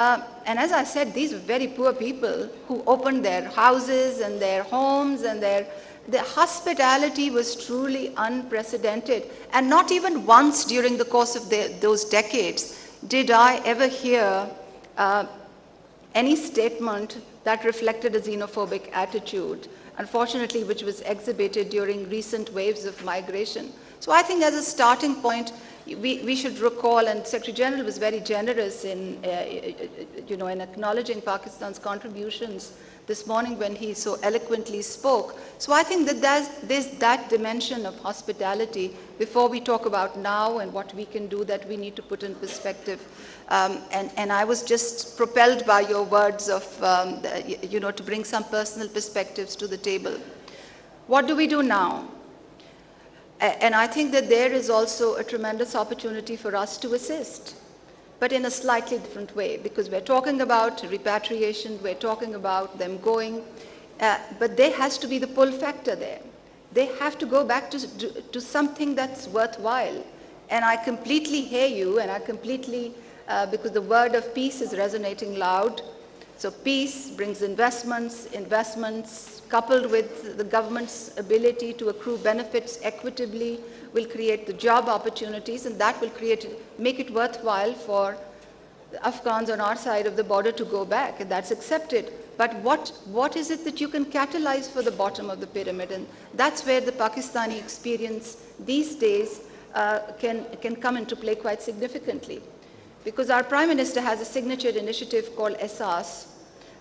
And as I said, these were very poor people who opened their houses and their homes, and their hospitality was truly unprecedented. And not even once during the course of those decades did I ever hear any statement that reflected a xenophobic attitude, unfortunately, which was exhibited during recent waves of migration. So I think as a starting point, we should recall, and Secretary General was very generous in acknowledging Pakistan's contributions this morning when he so eloquently spoke. So I think that there's that dimension of hospitality before we talk about now and what we can do that we need to put in perspective. And I was just propelled by your words of, to bring some personal perspectives to the table. What do we do now? And I think that there is also a tremendous opportunity for us to assist, but in a slightly different way, because we're talking about repatriation, we're talking about them going, but there has to be the pull factor there. They have to go back to something that's worthwhile. And I completely hear you, and I completely, because the word of peace is resonating loud. So peace brings investments coupled with the government's ability to accrue benefits equitably will create the job opportunities, and that will make it worthwhile for the Afghans on our side of the border to go back, and that's accepted. But what is it that you can catalyze for the bottom of the pyramid? And that's where the Pakistani experience these days can come into play quite significantly. Because our Prime Minister has a signature initiative called ESAS.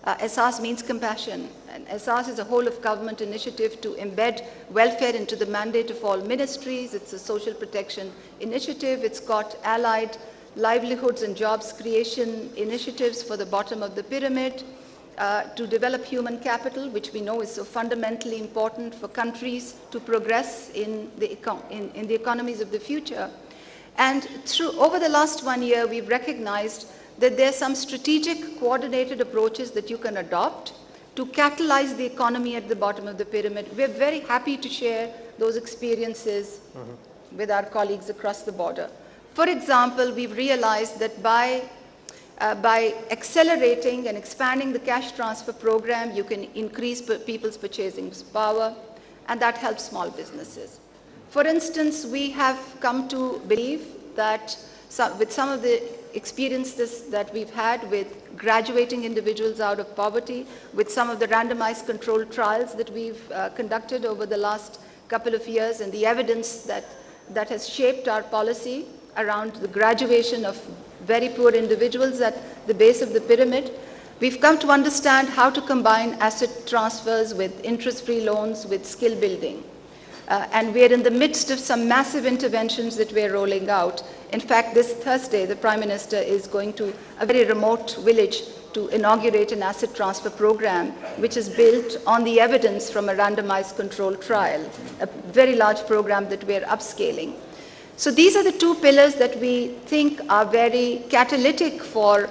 ESAS means compassion, and ESAS is a whole-of-government initiative to embed welfare into the mandate of all ministries. It's a social protection initiative. It's got allied livelihoods and jobs creation initiatives for the bottom of the pyramid, to develop human capital, which we know is so fundamentally important for countries to progress in the economies of the future. And over the last 1 year, we've recognized that there are some strategic coordinated approaches that you can adopt to catalyze the economy at the bottom of the pyramid. We're very happy to share those experiences with our colleagues across the border. For example, we've realized that by accelerating and expanding the cash transfer program, you can increase people's purchasing power, and that helps small businesses. For instance, we have come to believe that with some of the experiences that we've had with graduating individuals out of poverty, with some of the randomized controlled trials that we've conducted over the last couple of years, and the evidence that has shaped our policy around the graduation of very poor individuals at the base of the pyramid, we've come to understand how to combine asset transfers with interest-free loans with skill building. And we're in the midst of some massive interventions that we're rolling out. In fact, this Thursday, the Prime Minister is going to a very remote village to inaugurate an asset transfer program, which is built on the evidence from a randomized controlled trial, a very large program that we're upscaling. So these are the two pillars that we think are very catalytic for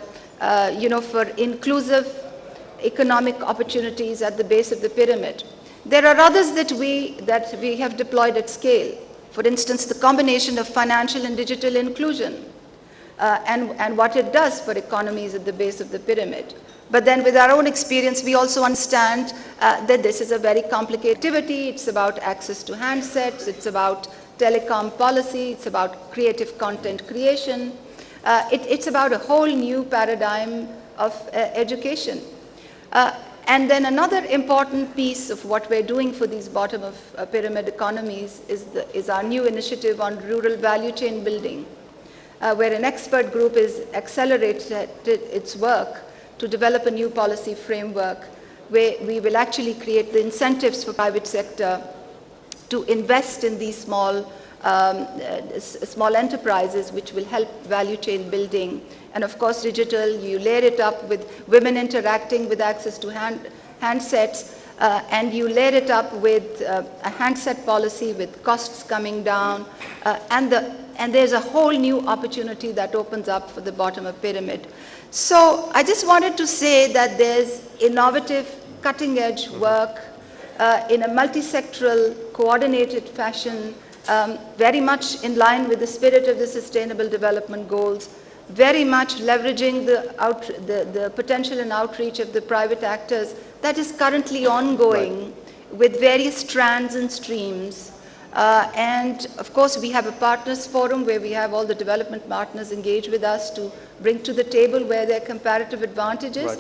inclusive economic opportunities at the base of the pyramid. There are others that we have deployed at scale. For instance, the combination of financial and digital inclusion and what it does for economies at the base of the pyramid. But then with our own experience, we also understand that this is a very complicated activity. It's about access to handsets. It's about telecom policy. It's about creative content creation. It's about a whole new paradigm of education. And then another important piece of what we're doing for these bottom of pyramid economies is our new initiative on rural value chain building, where an expert group is accelerated its work to develop a new policy framework where we will actually create the incentives for private sector to invest in these small enterprises, which will help value chain building. And of course, digital, you layer it up with women interacting with access to handsets, and you layer it up with a handset policy with costs coming down, and there's a whole new opportunity that opens up for the bottom of pyramid. So I just wanted to say that there's innovative, cutting-edge work in a multi-sectoral, coordinated fashion, very much in line with the spirit of the Sustainable Development Goals, very much leveraging the potential and outreach of the private actors that is currently ongoing with various strands and streams. And of course, we have a partners forum where we have all the development partners engage with us to bring to the table where their comparative advantages.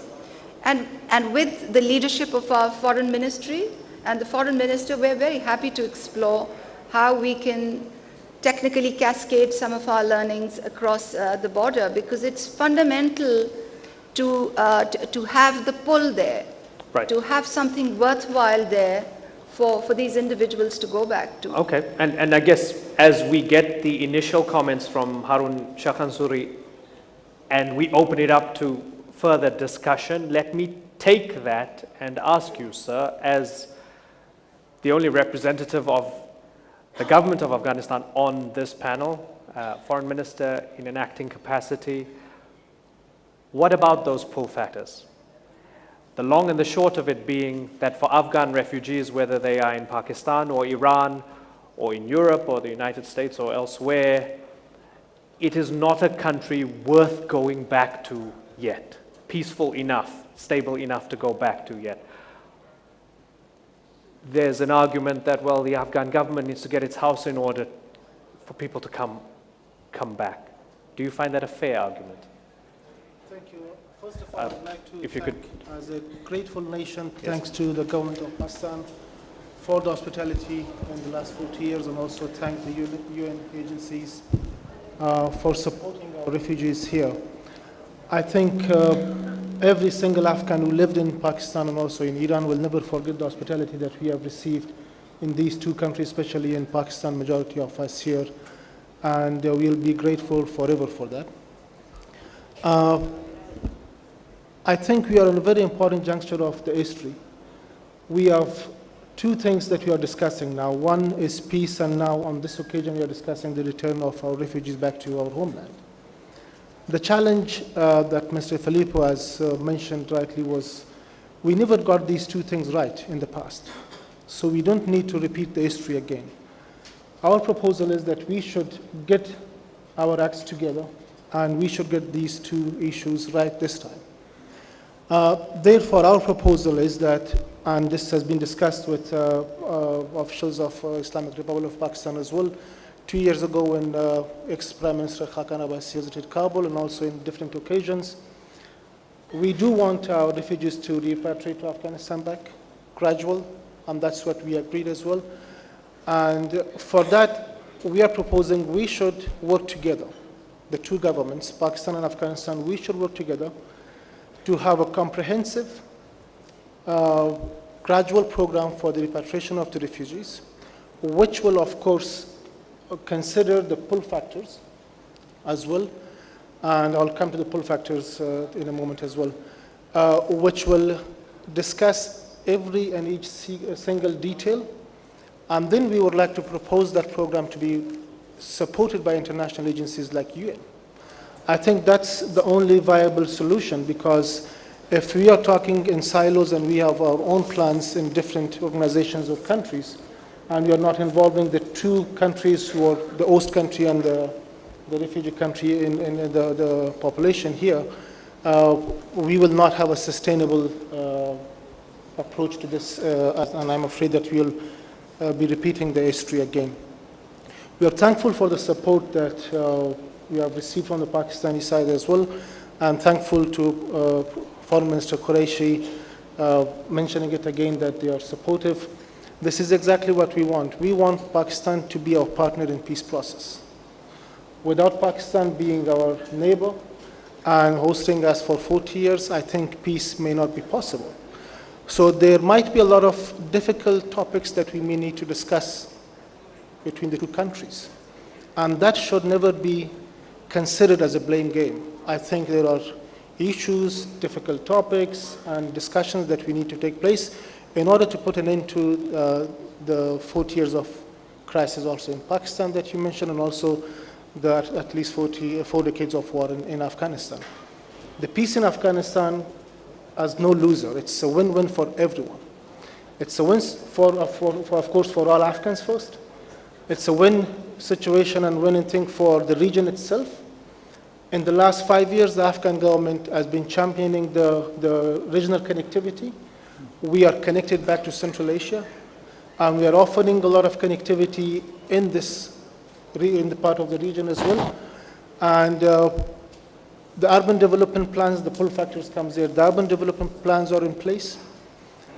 And with the leadership of our foreign ministry and the foreign minister, we're very happy to explore how we can technically cascade some of our learnings across the border, because it's fundamental to have the pull there, to have something worthwhile there for these individuals to go back to. Okay, and I guess as we get the initial comments from Harun Shakhansuri and we open it up to further discussion, let me take that and ask you, sir, as the only representative of the government of Afghanistan on this panel, foreign minister in an acting capacity, what about those pull factors? The long and the short of it being that for Afghan refugees, whether they are in Pakistan or Iran or in Europe or the United States or elsewhere, it is not a country worth going back to yet, peaceful enough, stable enough to go back to yet. There's an argument that, well, the Afghan government needs to get its house in order for people to come back. Do you find that a fair argument? Thank you. First of all, I'd like to if you thank, as a grateful nation, thanks to the government of Pakistan for the hospitality in the last 40 years, and also thank the UN agencies for supporting our refugees here. I think every single Afghan who lived in Pakistan and also in Iran will never forget the hospitality that we have received in these two countries, especially in Pakistan, majority of us here, and we'll be grateful forever for that. I think we are in a very important juncture of the history. We have two things that we are discussing now. One is peace, and now on this occasion we are discussing the return of our refugees back to our homeland. The challenge that Mr. Filippo has mentioned rightly was we never got these two things right in the past. So we don't need to repeat the history again. Our proposal is that we should get our acts together and we should get these two issues right this time. Therefore, our proposal is that, and this has been discussed with officials of Islamic Republic of Pakistan as well, 2 years ago when ex-Prime Minister Khaqan Abbas visited Kabul and also in different occasions. We do want our refugees to repatriate to Afghanistan back, gradual, and that's what we agreed as well. And for that, we are proposing we should work together. The two governments, Pakistan and Afghanistan, we should work together to have a comprehensive, gradual program for the repatriation of the refugees, which will, of course, consider the pull factors as well, and I'll come to the pull factors in a moment as well, which will discuss every and each single detail, and then we would like to propose that program to be supported by international agencies like UN. I think that's the only viable solution, because if we are talking in silos and we have our own plans in different organizations or countries, and we are not involving the two countries who are the host country and the refugee country in the population here, we will not have a sustainable approach to this, and I'm afraid that we'll be repeating the history again. We are thankful for the support that we have received from the Pakistani side as well, and thankful to Foreign Minister Qureshi mentioning it again that they are supportive. This is exactly what we want. We want Pakistan to be our partner in peace process. Without Pakistan being our neighbor and hosting us for 40 years, I think peace may not be possible. So there might be a lot of difficult topics that we may need to discuss between the two countries. And that should never be considered as a blame game. I think there are issues, difficult topics, and discussions that we need to take place in order to put an end to the 40 years of crisis also in Pakistan that you mentioned, and also the at least 4 decades of war in Afghanistan. The peace in Afghanistan has no loser. It's a win-win for everyone. It's a win of course, for all Afghans first. It's a win situation and winning thing for the region itself. In the last 5 years, the Afghan government has been championing the regional connectivity. We are connected back to Central Asia, and we are offering a lot of connectivity in the part of the region as well. And the urban development plans, the pull factors comes there. The urban development plans are in place.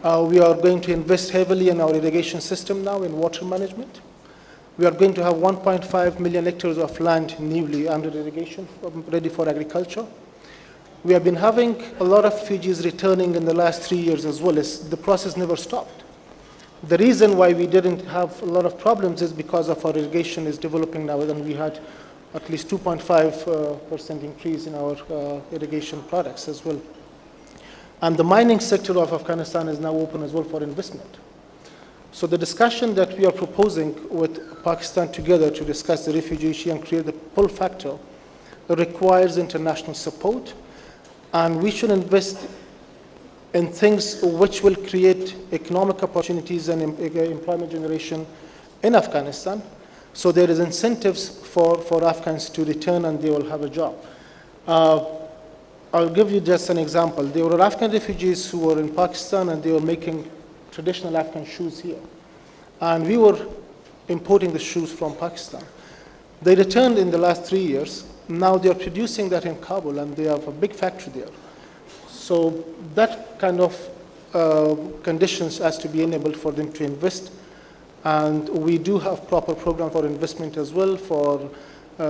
We are going to invest heavily in our irrigation system now in water management. We are going to have 1.5 million hectares of land newly under irrigation, ready for agriculture. We have been having a lot of refugees returning in the last 3 years as well. As the process never stopped. The reason why we didn't have a lot of problems is because of our irrigation is developing now, and we had at least 2.5% increase in our irrigation products as well. And the mining sector of Afghanistan is now open as well for investment. So the discussion that we are proposing with Pakistan together to discuss the refugee issue and create the pull factor requires international support, and we should invest in things which will create economic opportunities and employment generation in Afghanistan. So there is incentives for Afghans to return and they will have a job. I'll give you just an example. There were Afghan refugees who were in Pakistan and they were making traditional Afghan shoes here. And we were importing the shoes from Pakistan. They returned in the last 3 years. Now they are producing that in Kabul and they have a big factory there. So that kind of conditions has to be enabled for them to invest. And we do have proper program for investment as well for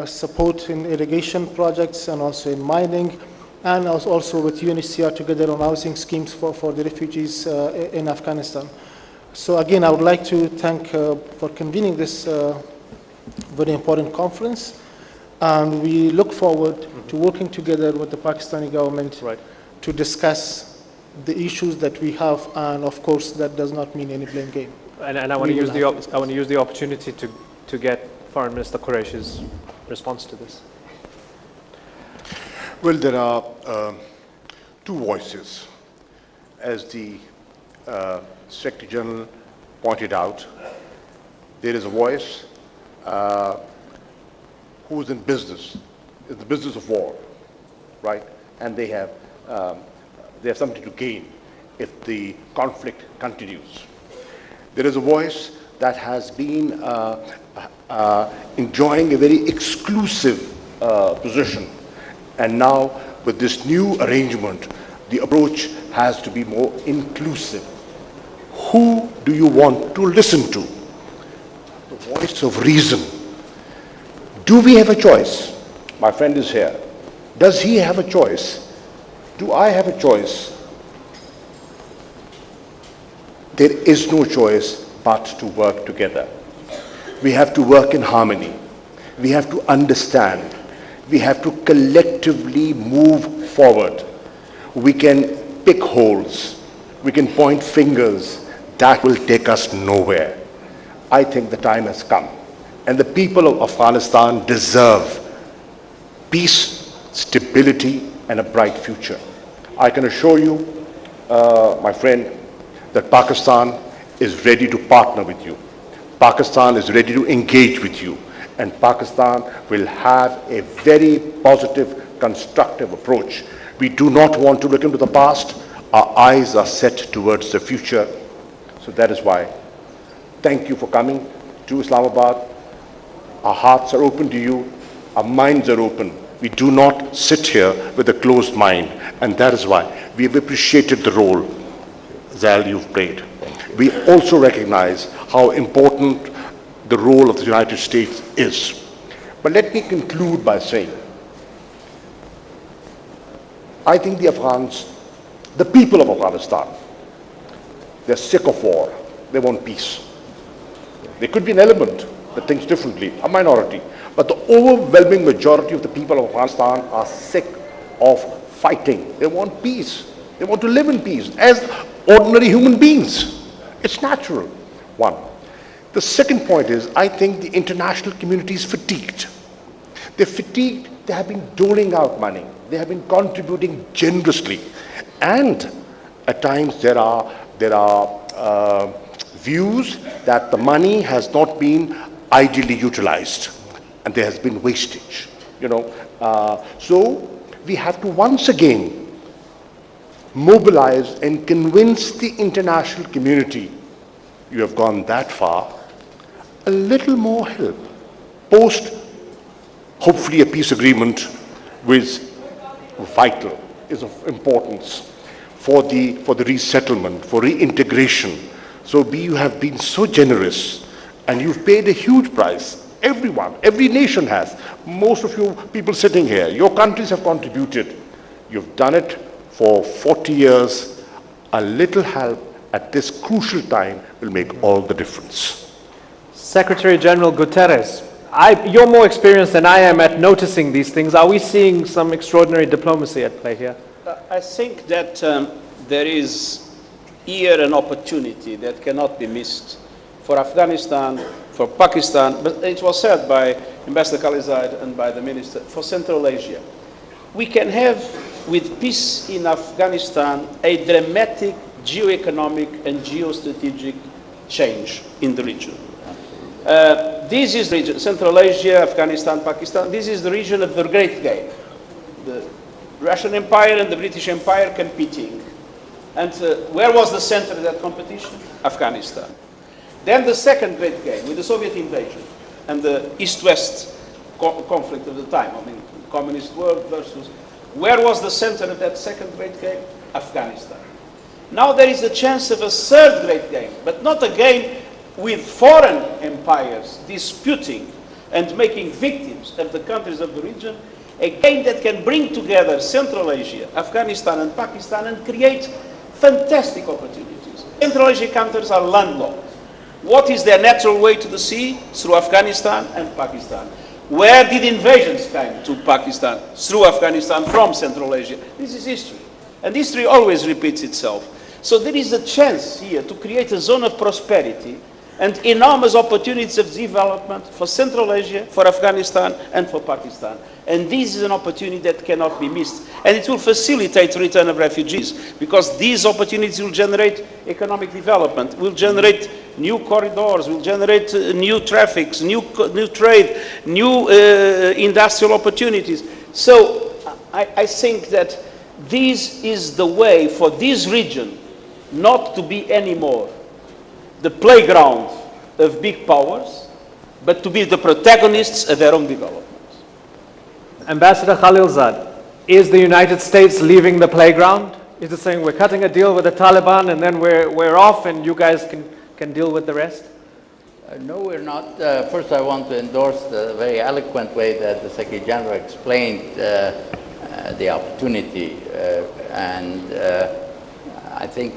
support in irrigation projects and also in mining, and also with UNHCR together on housing schemes for the refugees in Afghanistan. So again, I would like to thank for convening this very important conference. And we look forward to working together with the Pakistani government to discuss the issues that we have. And of course, that does not mean any blame game. And I want to use the opportunity to get Foreign Minister Qureshi's response to this. Well, there are two voices. As the Secretary General pointed out, there is a voice who is in the business of war, right? And they have something to gain if the conflict continues. There is a voice that has been enjoying a very exclusive position. And now, with this new arrangement, the approach has to be more inclusive. Who do you want to listen to? The voice of reason. Do we have a choice? My friend is here. Does he have a choice? Do I have a choice? There is no choice but to work together. We have to work in harmony. We have to understand. We have to collectively move forward. We can pick holes. We can point fingers. That will take us nowhere. I think the time has come. And the people of Afghanistan deserve peace, stability, and a bright future. I can assure you, my friend, that Pakistan is ready to partner with you. Pakistan is ready to engage with you. And Pakistan will have a very positive, constructive approach. We do not want to look into the past. Our eyes are set towards the future. So that is why. Thank you for coming to Islamabad. Our hearts are open to you. Our minds are open. We do not sit here with a closed mind. And that is why we have appreciated the role, Zal, you've played. We also recognize how important the role of the United States is. But let me conclude by saying, I think the Afghans, the people of Afghanistan, they're sick of war. They want peace. There could be an element that thinks differently, a minority. But the overwhelming majority of the people of Afghanistan are sick of fighting. They want peace. They want to live in peace as ordinary human beings. It's natural, one. The second point is, I think the international community is fatigued. They're fatigued. They have been doling out money. They have been contributing generously. And at times there are views that the money has not been ideally utilized and there has been wastage. You know, So we have to once again mobilize and convince the international community, you have gone that far, a little more help. Post, hopefully, a peace agreement was vital, is of importance for the resettlement, for reintegration. So you have been so generous and you've paid a huge price. Everyone, every nation has. Most of you people sitting here, your countries have contributed. You've done it for 40 years. A little help at this crucial time will make all the difference. Secretary General Guterres, you're more experienced than I am at noticing these things. Are we seeing some extraordinary diplomacy at play here? I think that there is here an opportunity that cannot be missed for Afghanistan, for Pakistan, but it was said by Ambassador Khalilzad and by the Minister, for Central Asia. We can have, with peace in Afghanistan, a dramatic geoeconomic and geostrategic change in the region. This is the region, Central Asia, Afghanistan, Pakistan, this is the region of the great game. The Russian Empire and the British Empire competing. And where was the center of that competition? Afghanistan. Then the second great game with the Soviet invasion and the East-West conflict of the time. I mean, communist world versus... Where was the center of that second great game? Afghanistan. Now there is a chance of a third great game, but not a game with foreign empires disputing and making victims of the countries of the region, a game that can bring together Central Asia, Afghanistan and Pakistan and create fantastic opportunities. Central Asian countries are landlocked. What is their natural way to the sea? Through Afghanistan and Pakistan. Where did invasions come to Pakistan? Through Afghanistan from Central Asia. This is history. And history always repeats itself. So there is a chance here to create a zone of prosperity and enormous opportunities of development for Central Asia, for Afghanistan, and for Pakistan. And this is an opportunity that cannot be missed. And it will facilitate the return of refugees, because these opportunities will generate economic development, will generate new corridors, will generate new traffics, new trade, new industrial opportunities. So I think that this is the way for this region not to be anymore the playground of big powers, but to be the protagonists of their own development. Ambassador Khalilzad, is the United States leaving the playground? Is it saying we're cutting a deal with the Taliban and then we're off and you guys can deal with the rest? No, we're not. First, I want to endorse the very eloquent way that the Secretary General explained the opportunity. I think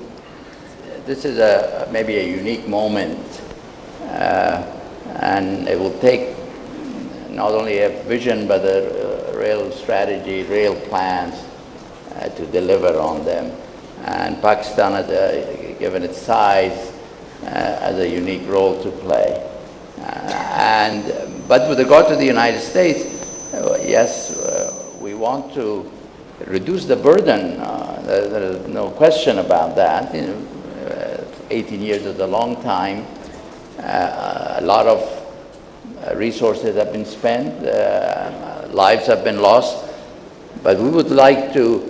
this is maybe a unique moment, and it will take not only a vision but a real strategy, real plans to deliver on them. And Pakistan, given its size, has a unique role to play. But with regard to the United States, yes, we want to reduce the burden. There is no question about that. 18 years is a long time. A lot of resources have been spent. Lives have been lost. But we would like to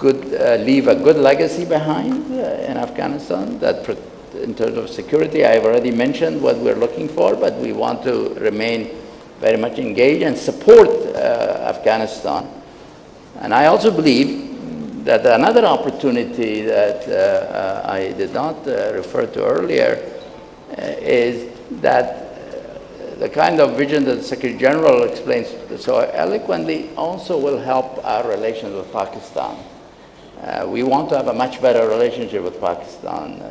leave a good legacy behind in Afghanistan. That in terms of security, I have already mentioned what we're looking for, but we want to remain very much engaged and support Afghanistan. And I also believe that another opportunity that I did not refer to earlier is that the kind of vision that the Secretary General explains so eloquently also will help our relations with Pakistan. We want to have a much better relationship with Pakistan.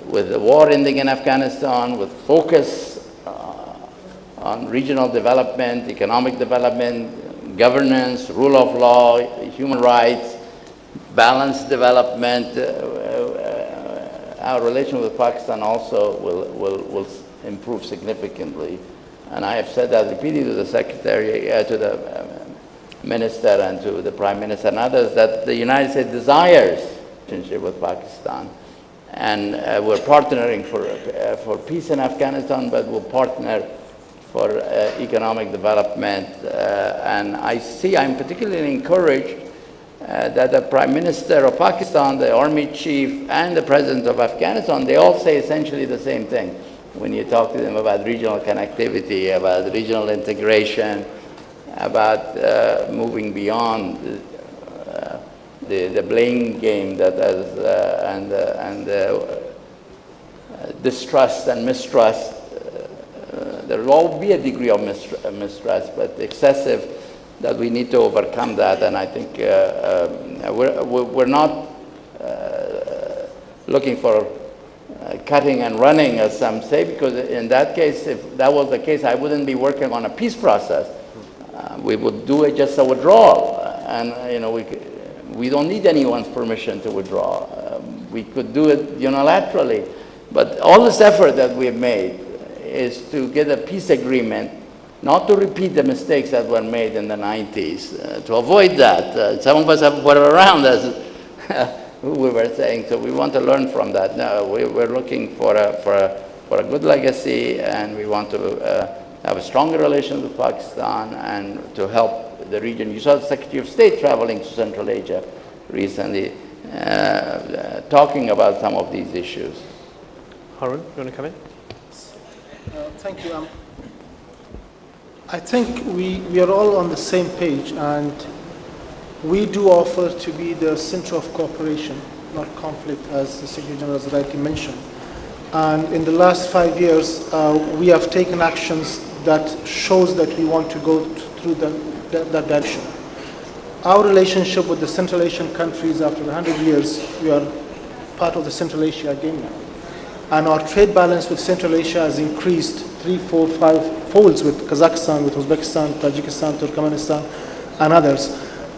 With the war ending in Afghanistan, with focus on regional development, economic development, governance, rule of law, human rights, balanced development, our relation with Pakistan also will improve significantly. And I have said that repeatedly to the Secretary, to the Minister and to the Prime Minister and others, that the United States desires a relationship with Pakistan. And we're partnering for peace in Afghanistan, but we'll partner for economic development. And I'm particularly encouraged that the Prime Minister of Pakistan, the Army Chief, and the President of Afghanistan, they all say essentially the same thing when you talk to them about regional connectivity, about regional integration, about moving beyond the blame game that and distrust and mistrust. There will always be a degree of mistrust, but excessive, that we need to overcome that. And I think we're not looking for cutting and running, as some say, because in that case, if that was the case, I wouldn't be working on a peace process. We would do it just a withdrawal, and we don't need anyone's permission to withdraw. We could do it unilaterally, but all this effort that we have made is to get a peace agreement, not to repeat the mistakes that were made in the 90s, to avoid that. Some of us were around, as we were saying, so we want to learn from that. No, we're looking for a good legacy, and we want to have a stronger relation with Pakistan and to help the region. You saw the Secretary of State traveling to Central Asia recently, talking about some of these issues. Harun, you want to come in? Thank you. I think we are all on the same page, and we do offer to be the center of cooperation, not conflict, as the Secretary General has rightly mentioned. And in the last 5 years, we have taken actions that shows that we want to go through that direction. Our relationship with the Central Asian countries, after 100 years, we are part of the Central Asia again now. And our trade balance with Central Asia has increased 3, 4, 5 folds with Kazakhstan, with Uzbekistan, Tajikistan, Turkmenistan, and others.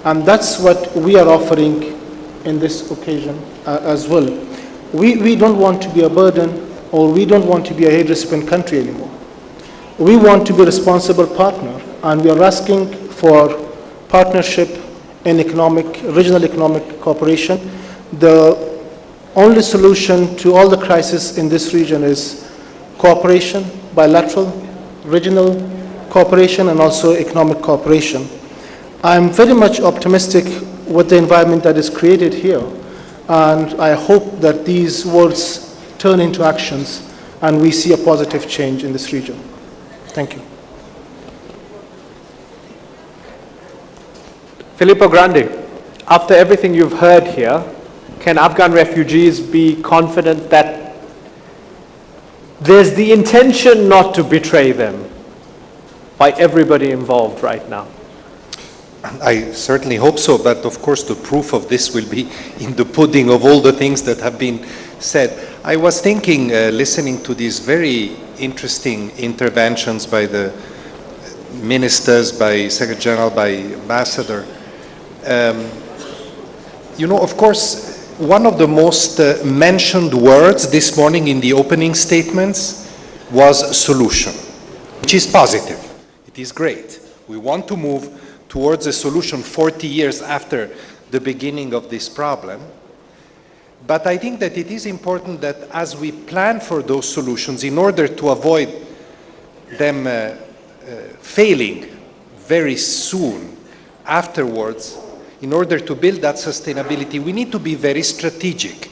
And that's what we are offering in this occasion as well. We don't want to be a burden, or we don't want to be a aid recipient country anymore. We want to be a responsible partner, and we are asking for partnership in regional economic cooperation. The only solution to all the crises in this region is cooperation, bilateral, regional cooperation, and also economic cooperation. I'm very much optimistic with the environment that is created here, and I hope that these words turn into actions and we see a positive change in this region. Thank you. Filippo Grandi, after everything you've heard here, can Afghan refugees be confident that there's the intention not to betray them by everybody involved right now? I certainly hope so, but of course the proof of this will be in the pudding of all the things that have been said. I was thinking, listening to these very interesting interventions by the ministers, by Secretary General, by Ambassador. Of course, one of the most mentioned words this morning in the opening statements was solution, which is positive. It is great. We want to move towards a solution 40 years after the beginning of this problem. But I think that it is important that as we plan for those solutions, in order to avoid them failing very soon afterwards, in order to build that sustainability, we need to be very strategic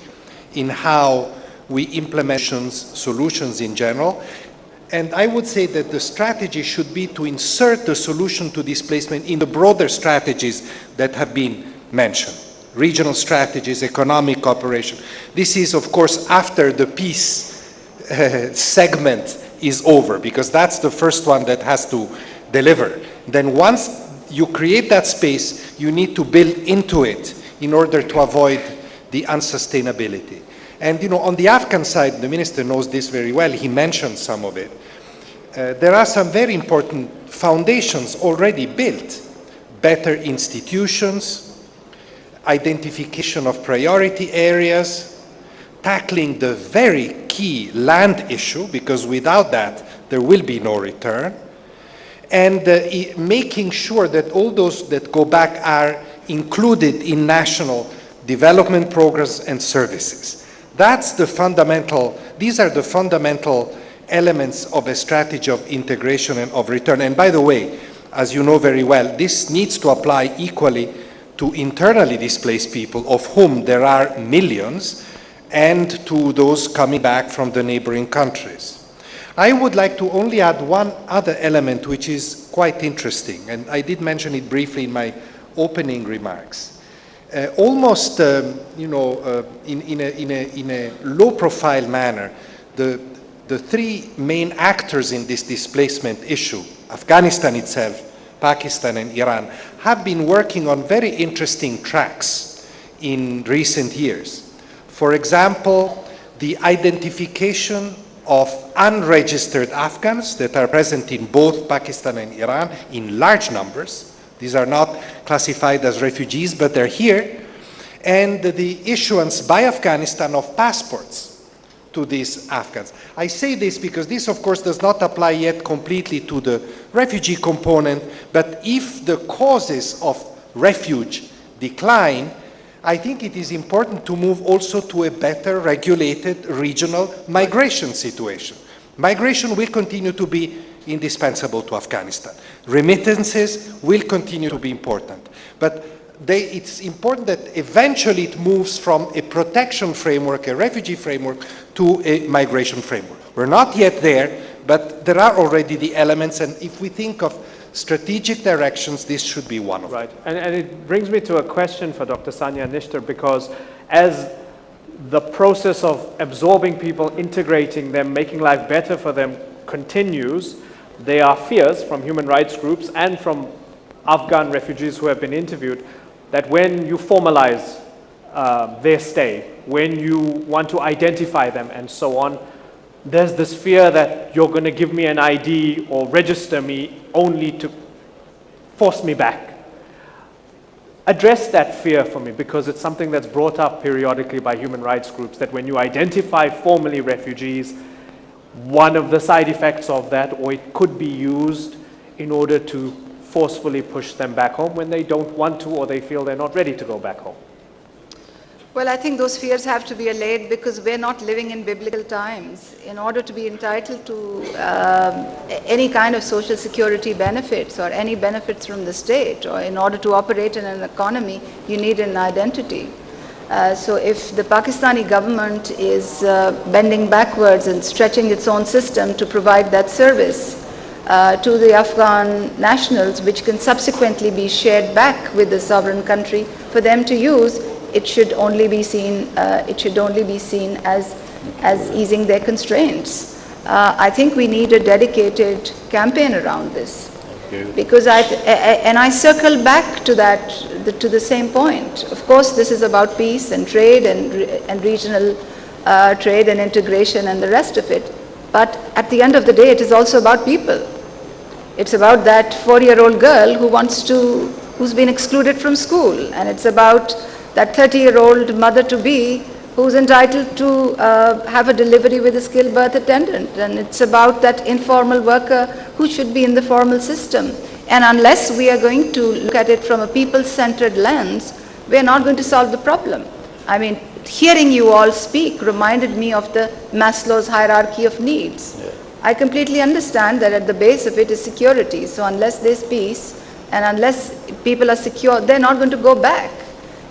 in how we implement solutions in general. And I would say that the strategy should be to insert the solution to displacement in the broader strategies that have been mentioned. Regional strategies, economic cooperation. This is, of course, after the peace segment is over, because that's the first one that has to deliver. Then once you create that space, you need to build into it in order to avoid the unsustainability. And on the Afghan side, the minister knows this very well, he mentioned some of it. There are some very important foundations already built. Better institutions, identification of priority areas, tackling the very key land issue, because without that, there will be no return, and making sure that all those that go back are included in national development programs and services. That's the fundamental, these are the fundamental elements of a strategy of integration and of return. And by the way, as you know very well, this needs to apply equally to internally displaced people, of whom there are millions, and to those coming back from the neighboring countries. I would like to only add one other element which is quite interesting, and I did mention it briefly in my opening remarks. Almost, in a low-profile manner, the three main actors in this displacement issue, Afghanistan itself, Pakistan and Iran, have been working on very interesting tracks in recent years. For example, the identification of unregistered Afghans that are present in both Pakistan and Iran in large numbers. These are not classified as refugees, but they're here. And the issuance by Afghanistan of passports to these Afghans. I say this because this, of course, does not apply yet completely to the refugee component, but if the causes of refuge decline, I think it is important to move also to a better regulated regional migration situation. Migration will continue to be indispensable to Afghanistan. Remittances will continue to be important. But it's important that eventually it moves from a protection framework, a refugee framework, to a migration framework. We're not yet there, but there are already the elements, and if we think of strategic directions, this should be one of them. Right, and it brings me to a question for Dr. Sanya Nishtar, because as the process of absorbing people, integrating them, making life better for them continues, there are fears from human rights groups and from Afghan refugees who have been interviewed that when you formalize their stay, when you want to identify them and so on, there's this fear that you're going to give me an ID or register me only to force me back. Address that fear for me, because it's something that's brought up periodically by human rights groups, that when you identify formally refugees, one of the side effects of that, or it could be used in order to forcefully push them back home when they don't want to or they feel they're not ready to go back home. Well, I think those fears have to be allayed because we're not living in biblical times. In order to be entitled to any kind of social security benefits or any benefits from the state, or in order to operate in an economy, you need an identity. So if the Pakistani government is bending backwards and stretching its own system to provide that service to the Afghan nationals, which can subsequently be shared back with the sovereign country for them to use, it should only be seen. As easing their constraints. I think we need a dedicated campaign around this, because I circle back to that, to the same point. Of course, this is about peace and trade and regional trade and integration and the rest of it. But at the end of the day, it is also about people. It's about that 4-year-old girl who's been excluded from school, and it's about that 30-year-old mother-to-be who's entitled to have a delivery with a skilled birth attendant. And it's about that informal worker who should be in the formal system. And unless we are going to look at it from a people-centered lens, we're not going to solve the problem. I mean, hearing you all speak reminded me of the Maslow's hierarchy of needs. Yeah. I completely understand that at the base of it is security. So unless there's peace and unless people are secure, they're not going to go back.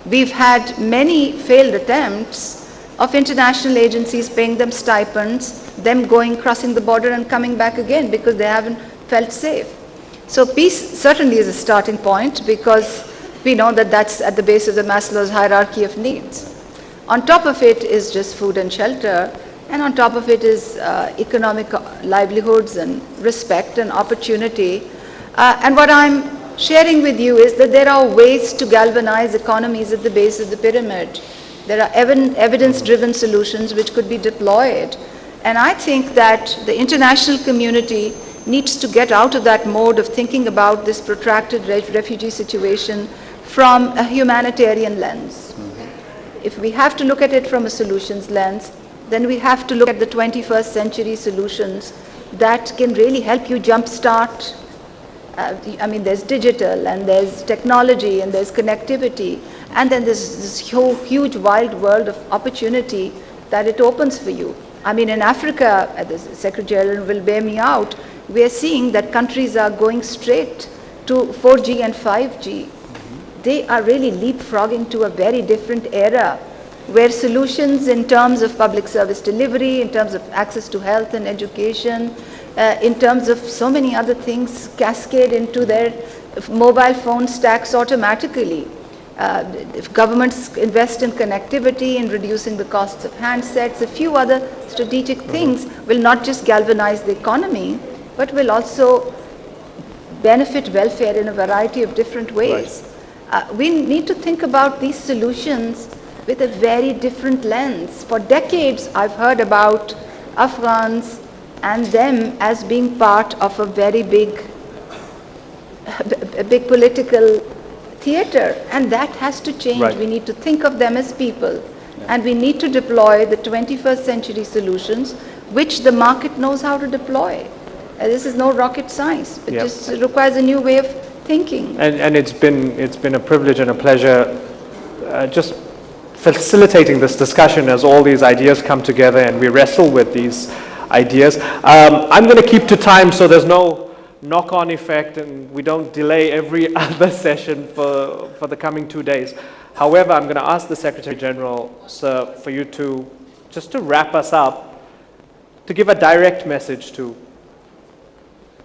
We've had many failed attempts of international agencies paying them stipends, them crossing the border and coming back again because they haven't felt safe. So peace certainly is a starting point, because we know that that's at the base of the Maslow's hierarchy of needs. On top of it is just food and shelter, and on top of it is economic livelihoods and respect and opportunity. And what I'm sharing with you is that there are ways to galvanize economies at the base of the pyramid. There are evidence-driven solutions which could be deployed. And I think that the international community needs to get out of that mode of thinking about this protracted refugee situation from a humanitarian lens. If we have to look at it from a solutions lens, then we have to look at the 21st century solutions that can really help you jumpstart. I mean, there's digital, and there's technology, and there's connectivity, and then there's this huge wild world of opportunity that it opens for you. I mean, in Africa, the Secretary General will bear me out, we are seeing that countries are going straight to 4G and 5G. They are really leapfrogging to a very different era where solutions in terms of public service delivery, in terms of access to health and education, in terms of so many other things cascade into their mobile phone stacks automatically. If governments invest in connectivity, in reducing the costs of handsets, a few other strategic things will not just galvanize the economy, but will also benefit welfare in a variety of different ways. We need to think about these solutions with a very different lens. For decades, I've heard about Afghans and them as being part of a very big political theater, and that has to change. Right. We need to think of them as people, and we need to deploy the 21st century solutions which the market knows how to deploy. This is no rocket science. It Yeah. just requires a new way of thinking. And it's been a privilege and a pleasure just facilitating this discussion as all these ideas come together and we wrestle with these ideas. I'm going to keep to time so there's no knock-on effect and we don't delay every other session for the coming 2 days. However, I'm going to ask the Secretary General, sir, for you to just to wrap us up, to give a direct message to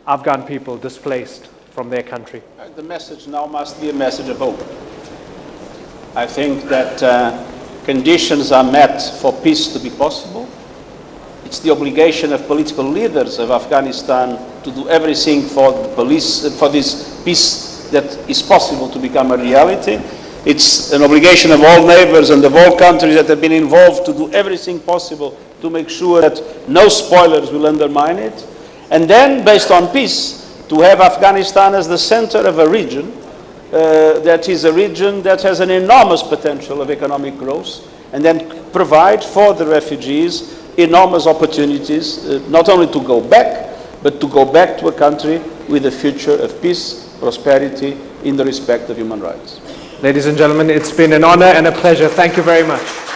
Afghan people displaced from their country. The message now must be a message of hope. I think that conditions are met for peace to be possible. It's the obligation of political leaders of Afghanistan to do everything for this peace that is possible to become a reality. It's an obligation of all neighbors and of all countries that have been involved to do everything possible to make sure that no spoilers will undermine it. And then, based on peace, to have Afghanistan as the center of a region that is a region that has an enormous potential of economic growth, and then provide for the refugees enormous opportunities, not only to go back, but to go back to a country with a future of peace, prosperity, in the respect of human rights. Ladies and gentlemen, it's been an honor and a pleasure. Thank you very much.